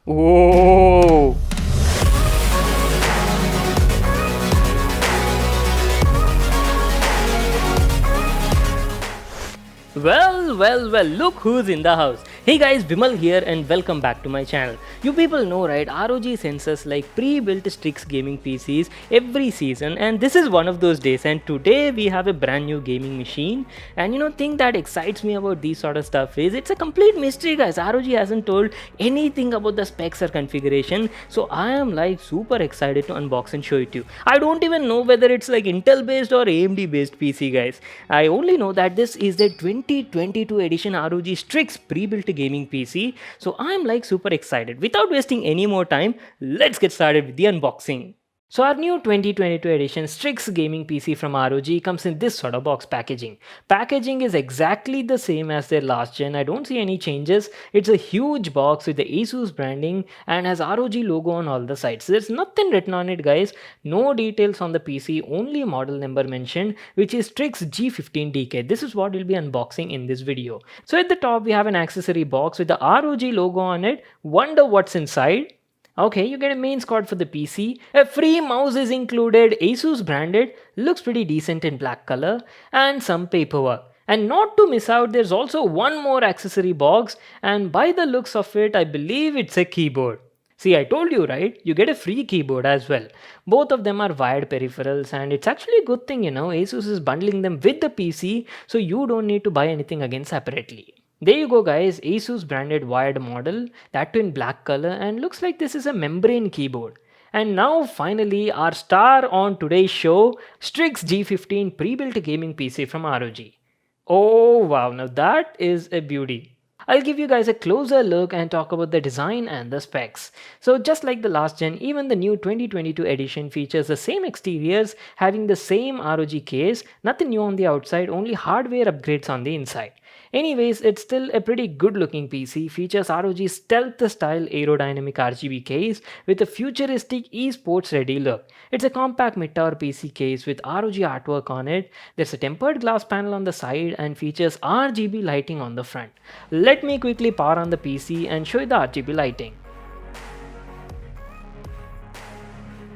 Whoa! Well, look who's in the house. Hey guys, Vimal here and welcome back to my channel. You people know, right, ROG sends us like pre-built Strix gaming PCs every season, and this is one of those days, and today we have a brand new gaming machine. And thing that excites me about these sort of stuff is it's a complete mystery, guys. ROG hasn't told anything about the specs or configuration, so I am like super excited to unbox and show it to you. I don't even know whether it's like Intel based or AMD based PC, guys. I only know that this is the 2022 edition ROG Strix pre-built gaming PC, so I'm like super excited. Without wasting any more time, let's get started with the unboxing. So our new 2022 edition Strix gaming PC from ROG comes in this sort of box packaging. Packaging is exactly the same as their last gen. I don't see any changes. It's a huge box with the Asus branding and has ROG logo on all the sides. There's nothing written on it, guys. No details on the PC, only model number mentioned, which is Strix G15DK. This is what we'll be unboxing in this video. So at the top we have an accessory box with the ROG logo on it. Wonder what's inside? Okay, you get a mains card for the PC, a free mouse is included, Asus branded, looks pretty decent in black color, and some paperwork. And not to miss out, there's also one more accessory box, and by the looks of it, I believe it's a keyboard. See, I told you, right? You get a free keyboard as well. Both of them are wired peripherals, and it's actually a good thing, Asus is bundling them with the PC, so you don't need to buy anything again separately. There you go, guys, Asus branded wired model, that too in black color, and looks like this is a membrane keyboard. And now finally our star on today's show, Strix G15 pre-built gaming PC from ROG. Oh wow, now that is a beauty. I'll give you guys a closer look and talk about the design and the specs. So just like the last gen, even the new 2022 edition features the same exteriors, having the same ROG case, nothing new on the outside, only hardware upgrades on the inside. Anyways, it's still a pretty good looking PC, features ROG's stealth style aerodynamic RGB case with a futuristic esports ready look. It's a compact mid-tower PC case with ROG artwork on it. There's a tempered glass panel on the side and features RGB lighting on the front. Let me quickly power on the PC and show you the RGB lighting.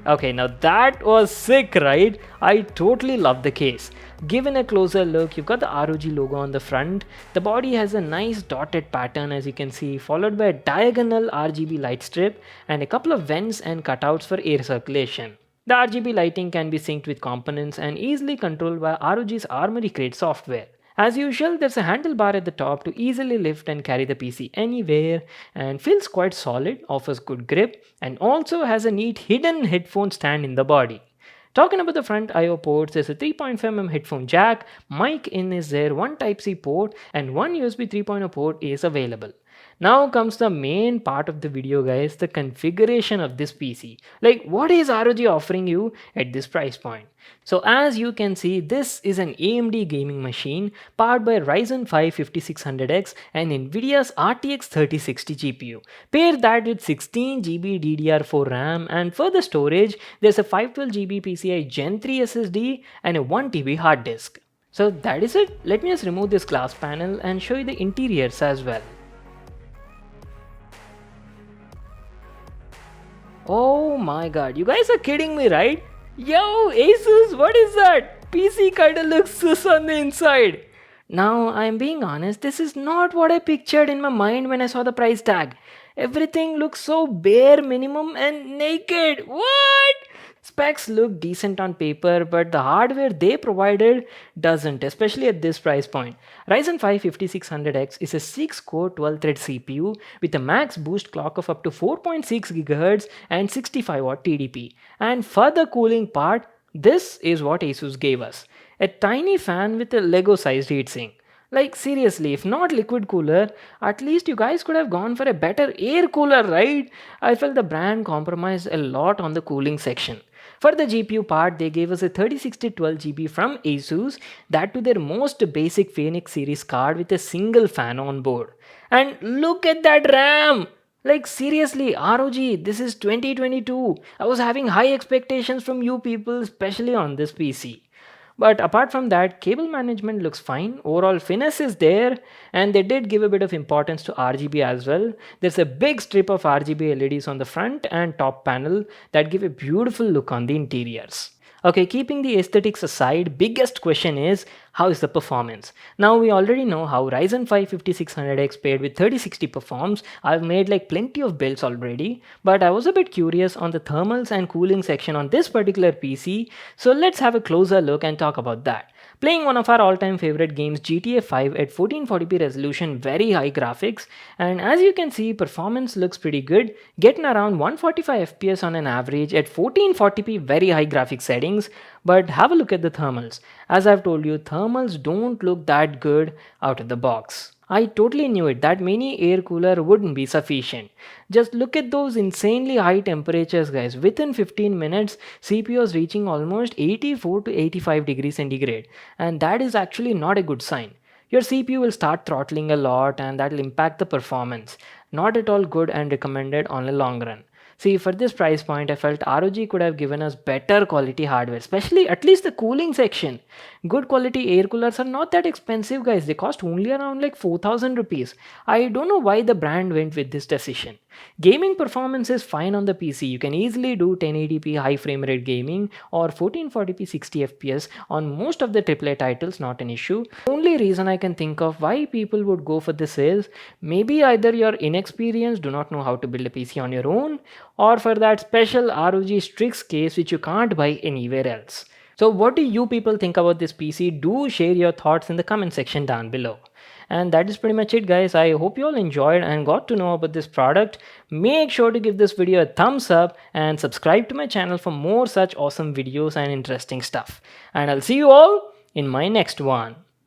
Okay, now that was sick, right? I totally love the case. Given a closer look, you've got the ROG logo on the front. The body has a nice dotted pattern, as you can see, followed by a diagonal RGB light strip and a couple of vents and cutouts for air circulation. The RGB lighting can be synced with components and easily controlled by ROG's Armory Crate software. As usual, there's a handlebar at the top to easily lift and carry the PC anywhere, and feels quite solid, offers good grip, and also has a neat hidden headphone stand in the body. Talking about the front I/O ports, there's a 3.5mm headphone jack, mic in is there, one Type-C port, and one USB 3.0 port is available. Now comes the main part of the video, guys, the configuration of this PC. Like, what is ROG offering you at this price point? So as you can see, this is an AMD gaming machine powered by Ryzen 5 5600X and Nvidia's RTX 3060 GPU. Pair that with 16GB DDR4 RAM, and for the storage, there's a 512GB PCI Gen 3 SSD and a 1TB hard disk. So that is it. Let me just remove this glass panel and show you the interiors as well. Oh my god, you guys are kidding me, right? Yo, Asus, what is that? PC kinda looks sus on the inside. Now, I'm being honest, this is not what I pictured in my mind when I saw the price tag. Everything looks so bare minimum and naked. What? Specs look decent on paper, but the hardware they provided doesn't, especially at this price point. Ryzen 5 5600X is a 6-core 12-thread CPU with a max boost clock of up to 4.6 GHz and 65W TDP. And for the cooling part, this is what Asus gave us. A tiny fan with a Lego-sized heatsink. Like seriously, if not liquid cooler, at least you guys could have gone for a better air cooler, right? I felt the brand compromised a lot on the cooling section. For the GPU part, they gave us a 3060 12GB from Asus, that to their most basic Phoenix series card with a single fan on board. And look at that RAM! Like seriously, ROG, this is 2022. I was having high expectations from you people, especially on this PC. But apart from that, cable management looks fine. Overall finesse is there, and they did give a bit of importance to RGB as well. There's a big strip of RGB LEDs on the front and top panel that give a beautiful look on the interiors. Okay, keeping the aesthetics aside, biggest question is how is the performance? Now we already know how Ryzen 5 5600X paired with 3060 performs. I've made like plenty of builds already, but I was a bit curious on the thermals and cooling section on this particular PC, so let's have a closer look and talk about that. Playing one of our all-time favorite games, GTA 5 at 1440p resolution, very high graphics, and as you can see, performance looks pretty good, getting around 145 FPS on an average at 1440p very high graphics settings. But have a look at the thermals. As I've told you, thermals don't look that good out of the box. I totally knew it, that mini air cooler wouldn't be sufficient. Just look at those insanely high temperatures, guys. Within 15 minutes, CPU is reaching almost 84 to 85 degrees centigrade, and that is actually not a good sign. Your CPU will start throttling a lot, and that will impact the performance. Not at all good and recommended on a long run. See, for this price point, I felt ROG could have given us better quality hardware, especially at least the cooling section. Good quality air coolers are not that expensive, guys. They cost only around like 4000 rupees. I don't know why the brand went with this decision. Gaming performance is fine on the PC. You can easily do 1080p high frame rate gaming or 1440p 60 FPS on most of the AAA titles, not an issue. The only reason I can think of why people would go for this is maybe either you're inexperienced, do not know how to build a PC on your own, or for that special ROG Strix case which you can't buy anywhere else. So what do you people think about this PC? Do share your thoughts in the comment section down below. And that is pretty much it, guys. I hope you all enjoyed and got to know about this product. Make sure to give this video a thumbs up and subscribe to my channel for more such awesome videos and interesting stuff. And I'll see you all in my next one.